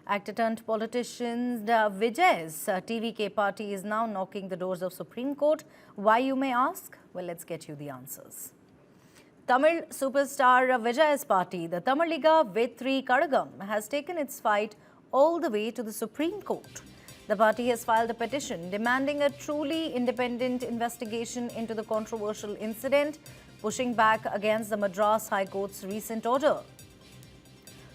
Actor-turned-politician Vijay's TVK party is now knocking the doors of Supreme Court. Why, you may ask? Well, let's get you the answers. Tamil superstar Vijay's party, the Tamiliga Vetri Kadagam, has taken its fight all the way to the Supreme Court. The party has filed a petition demanding a truly independent investigation into the controversial incident, pushing back against the Madras High Court's recent order.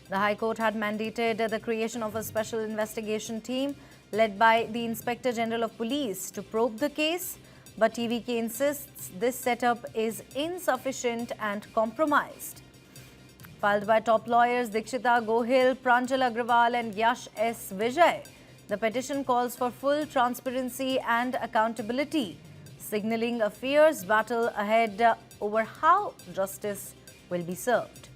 The High Court had mandated the creation of a special investigation team led by the Inspector General of Police to probe the case, but TVK insists this setup is insufficient and compromised. Filed by top lawyers Dikshita Gohil, Pranjal Agrawal and Yash S. Vijay, the petition calls for full transparency and accountability, signalling a fierce battle ahead over how justice will be served.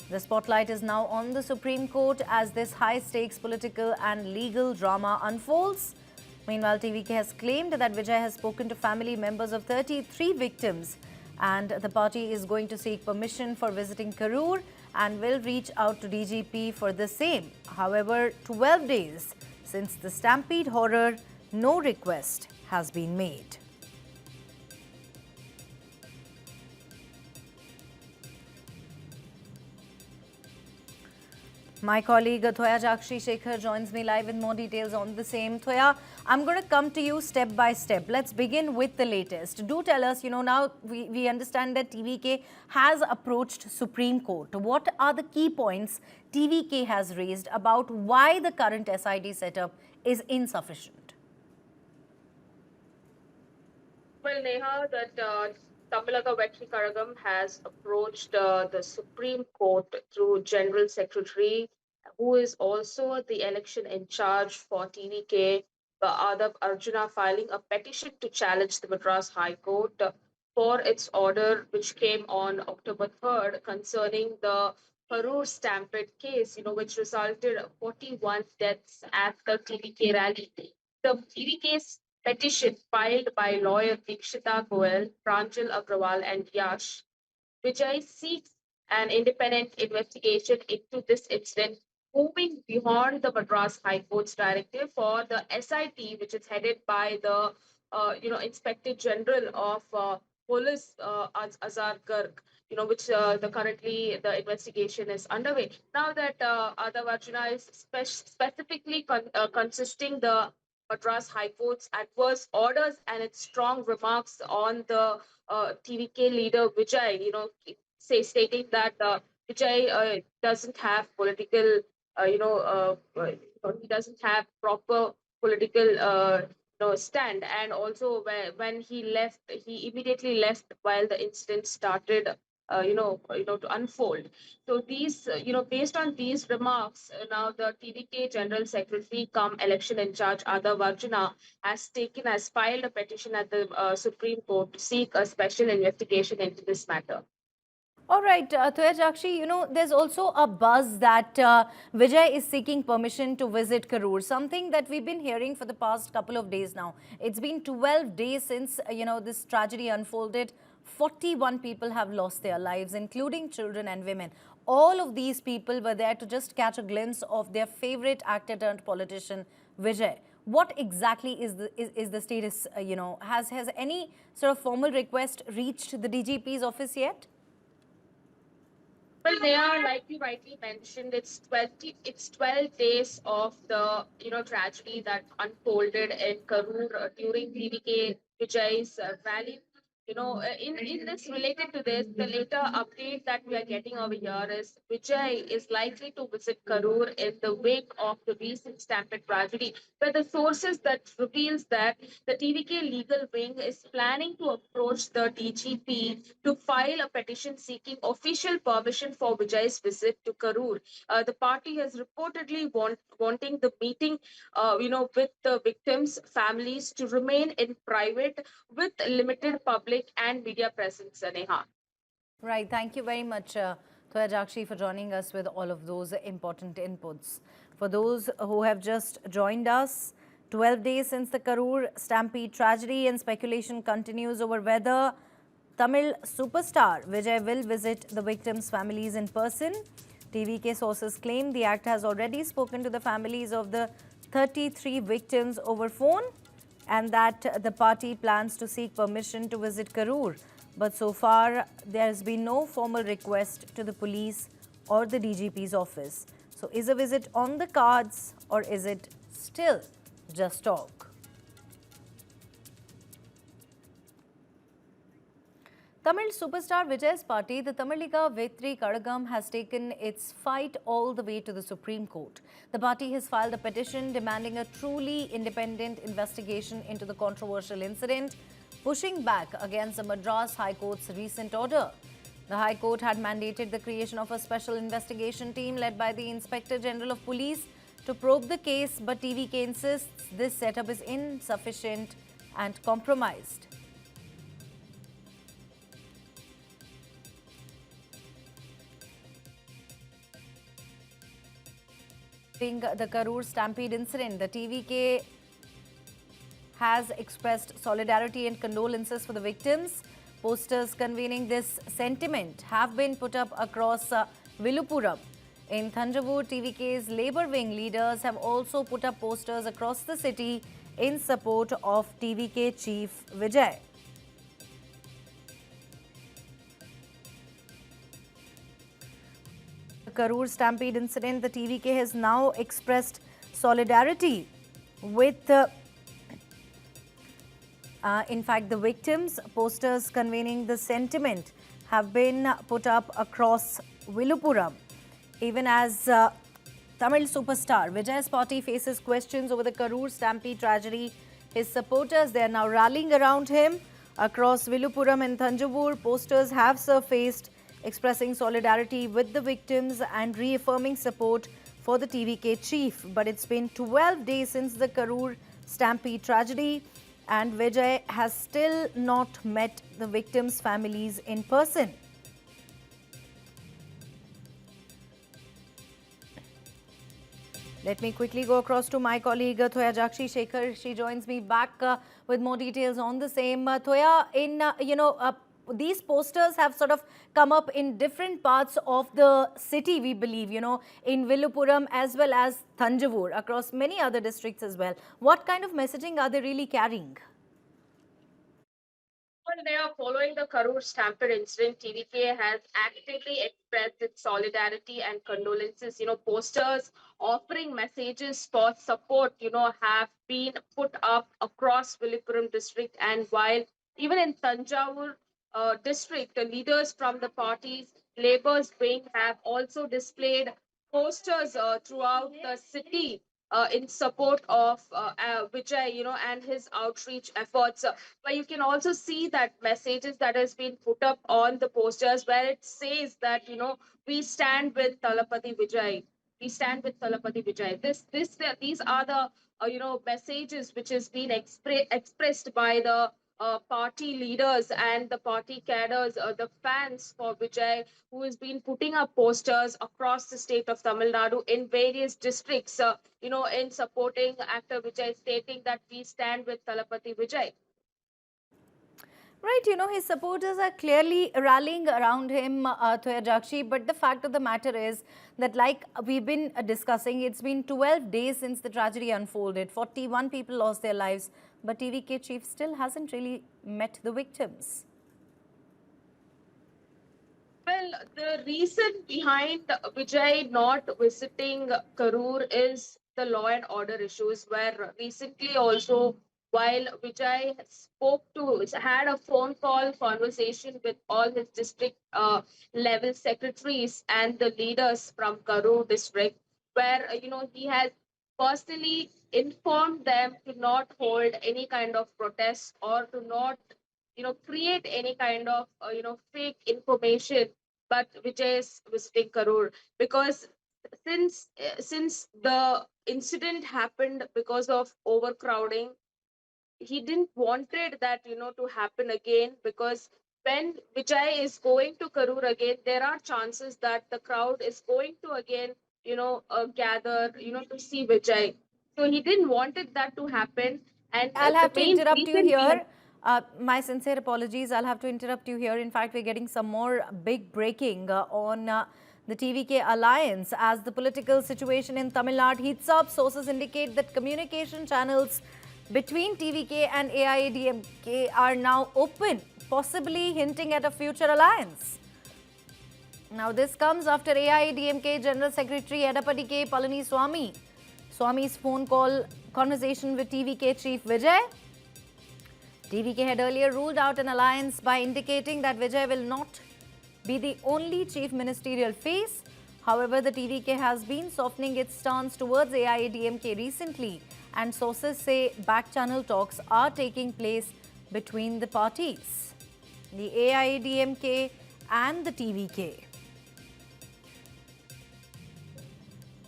The spotlight is now on the Supreme Court as this high-stakes political and legal drama unfolds. Meanwhile, TVK has claimed that Vijay has spoken to family members of 33 victims and the party is going to seek permission for visiting Karur and will reach out to DGP for the same. However, 12 days since the Stampede horror, no request has been made. My colleague Thoya Jakshi Shekhar joins me live with more details on the same. Thoya, I'm going to come to you step by step. Let's begin with the latest. Do tell us, now we understand that TVK has approached Supreme Court. What are the key points TVK has raised about why the current SID setup is insufficient? Well, Neha, that Tamiliga Vetri Kadagam has approached the Supreme Court through General Secretary, who is also the election in charge for TVK, Adab Arjuna, filing a petition to challenge the Madras High Court for its order, which came on October 3rd concerning the Karur Stampede case, which resulted 41 deaths at the TVK rally. The TVK's petition filed by lawyer Dikshita Goel, Pranjal Agrawal and Yash Vijay seeks an independent investigation into this incident, moving beyond the Madras High Court's directive for the SIT, which is headed by the Inspector General of Police Azar Garg, which currently the investigation is underway. Now that Adab Arjuna is specifically consisting the Madras High Court's adverse orders and its strong remarks on the TVK leader Vijay, stating that Vijay doesn't have political, he doesn't have proper political stand, and also when he left, he immediately left while the incident started. To unfold. So these, based on these remarks, now the TVK General Secretary, come election in charge, Adab Arjuna, has filed a petition at the Supreme Court to seek a special investigation into this matter. All right, Thoya Jakshi, there's also a buzz that Vijay is seeking permission to visit Karur, something that we've been hearing for the past couple of days now. It's been 12 days since, this tragedy unfolded. 41 people have lost their lives, including children and women. All of these people were there to just catch a glimpse of their favorite actor-turned-politician, Vijay. What exactly is the status, has any sort of formal request reached the DGP's office yet? Well, they are, like you rightly mentioned, it's 12 days of the tragedy that unfolded in Karur during TVK Vijay's rally. In this, related to this, the later update that we are getting over here is Vijay is likely to visit Karur in the wake of the recent Stampede tragedy, where the sources that reveals that the TVK legal wing is planning to approach the DGP to file a petition seeking official permission for Vijay's visit to Karur. The party has reportedly wanting the meeting, with the victims' families to remain in private with limited public and media presence, Neha. Right. Thank you very much, Thoya Jakshi, for joining us with all of those important inputs. For those who have just joined us, 12 days since the Karur Stampede tragedy, and speculation continues over whether Tamil superstar Vijay will visit the victims' families in person. TVK sources claim the actor has already spoken to the families of the 33 victims over phone and that the party plans to seek permission to visit Karur. But so far, there has been no formal request to the police or the DGP's office. So is a visit on the cards or is it still just talk? Tamil superstar Vijay's party, the Tamilika Vetri Kadagam, has taken its fight all the way to the Supreme Court. The party has filed a petition demanding a truly independent investigation into the controversial incident, pushing back against the Madras High Court's recent order. The High Court had mandated the creation of a special investigation team led by the Inspector General of Police to probe the case, but TVK insists this setup is insufficient and compromised. The Karur Stampede incident, the TVK has expressed solidarity and condolences for the victims. Posters convening this sentiment have been put up across Viluppuram. In Thanjavur, TVK's Labour Wing leaders have also put up posters across the city in support of TVK Chief Vijay. Karur Stampede incident, the TVK has now expressed solidarity with, in fact, the victims. Posters conveying the sentiment have been put up across Viluppuram. Even as Tamil superstar Vijay's party faces questions over the Karur Stampede tragedy, his supporters, they are now rallying around him. Across Viluppuram and Thanjavur, posters have surfaced expressing solidarity with the victims and reaffirming support for the TVK chief. But it's been 12 days since the Karur Stampede tragedy and Vijay has still not met the victims' families in person. Let me quickly go across to my colleague Thoya Jakshi Shekhar. She joins me back with more details on the same. Thoya, in these posters have sort of come up in different parts of the city, we believe, in Viluppuram as well as Thanjavur, across many other districts as well. What kind of messaging are they really carrying? Well, they are following the Karur Stampede incident. TVK has actively expressed its solidarity and condolences. Posters offering messages for support, have been put up across Viluppuram district. And while even in Tanjavur district, the leaders from the party's Labour's wing have also displayed posters throughout the city in support of Vijay, and his outreach efforts. Where you can also see that messages that has been put up on the posters where it says that, we stand with Talapati Vijay. We stand with Talapati Vijay. These are the, messages which has been expressed by the party leaders and the party cadres, the fans for Vijay, who has been putting up posters across the state of Tamil Nadu in various districts, in supporting actor Vijay, stating that we stand with Talapati Vijay. Right, his supporters are clearly rallying around him, Thoya Jakshi, but the fact of the matter is that, like we've been discussing, it's been 12 days since the tragedy unfolded. 41 people lost their lives, but TVK chief still hasn't really met the victims. Well, the reason behind Vijay not visiting Karur is the law and order issues, where recently also, while Vijay had a phone call conversation with all his district level secretaries and the leaders from Karur district, where, he has personally informed them to not hold any kind of protest or to not, create any kind of, fake information. But Vijay is visiting Karur because since the incident happened because of overcrowding, he didn't wanted that to happen again, because when Vijay is going to Karur again, there are chances that the crowd is going to again gather to see Vijay. So he didn't wanted that to happen, and I'll the have to main interrupt you reason here. My sincere apologies. I'll have to interrupt you here. In fact, we're getting some more big breaking on the TVK alliance as the political situation in Tamil Nadu heats up. Sources indicate that communication channels between TVK and AIADMK are now open, possibly hinting at a future alliance. Now, this comes after AIADMK General Secretary Edapadi K. Swami's phone call conversation with TVK Chief Vijay. TVK had earlier ruled out an alliance by indicating that Vijay will not be the only chief ministerial face. However, the TVK has been softening its stance towards AIADMK recently, and sources say back-channel talks are taking place between the parties, the AIADMK and the TVK.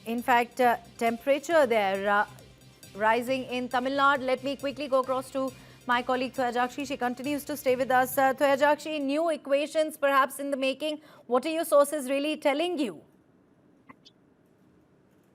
In fact, temperature there rising in Tamil Nadu. Let me quickly go across to my colleague Thoyajakshi. She continues to stay with us. Thoyajakshi, new equations perhaps in the making. What are your sources really telling you?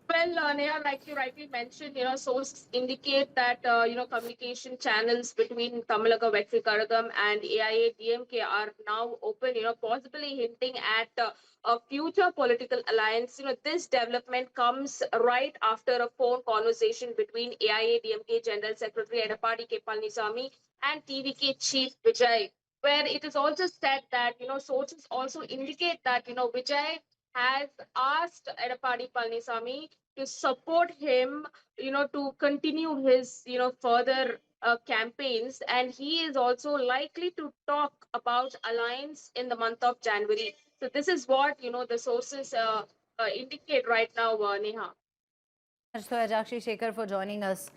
Well, Neha, like you rightly mentioned, sources indicate that, communication channels between Tamilaka Vetri Karagam and AIADMK are now open, possibly hinting at a future political alliance. This development comes right after a phone conversation between AIADMK General Secretary Edapadi K. Palnisamy and TVK Chief Vijay, where it is also said that, sources also indicate that, Vijay has asked Edapadi Palnisamy to support him, to continue his, further campaigns. And he is also likely to talk about alliance in the month of January. So this is what, the sources indicate right now, Neha. Thank you, Thoyajakshi Shekhar, for joining us.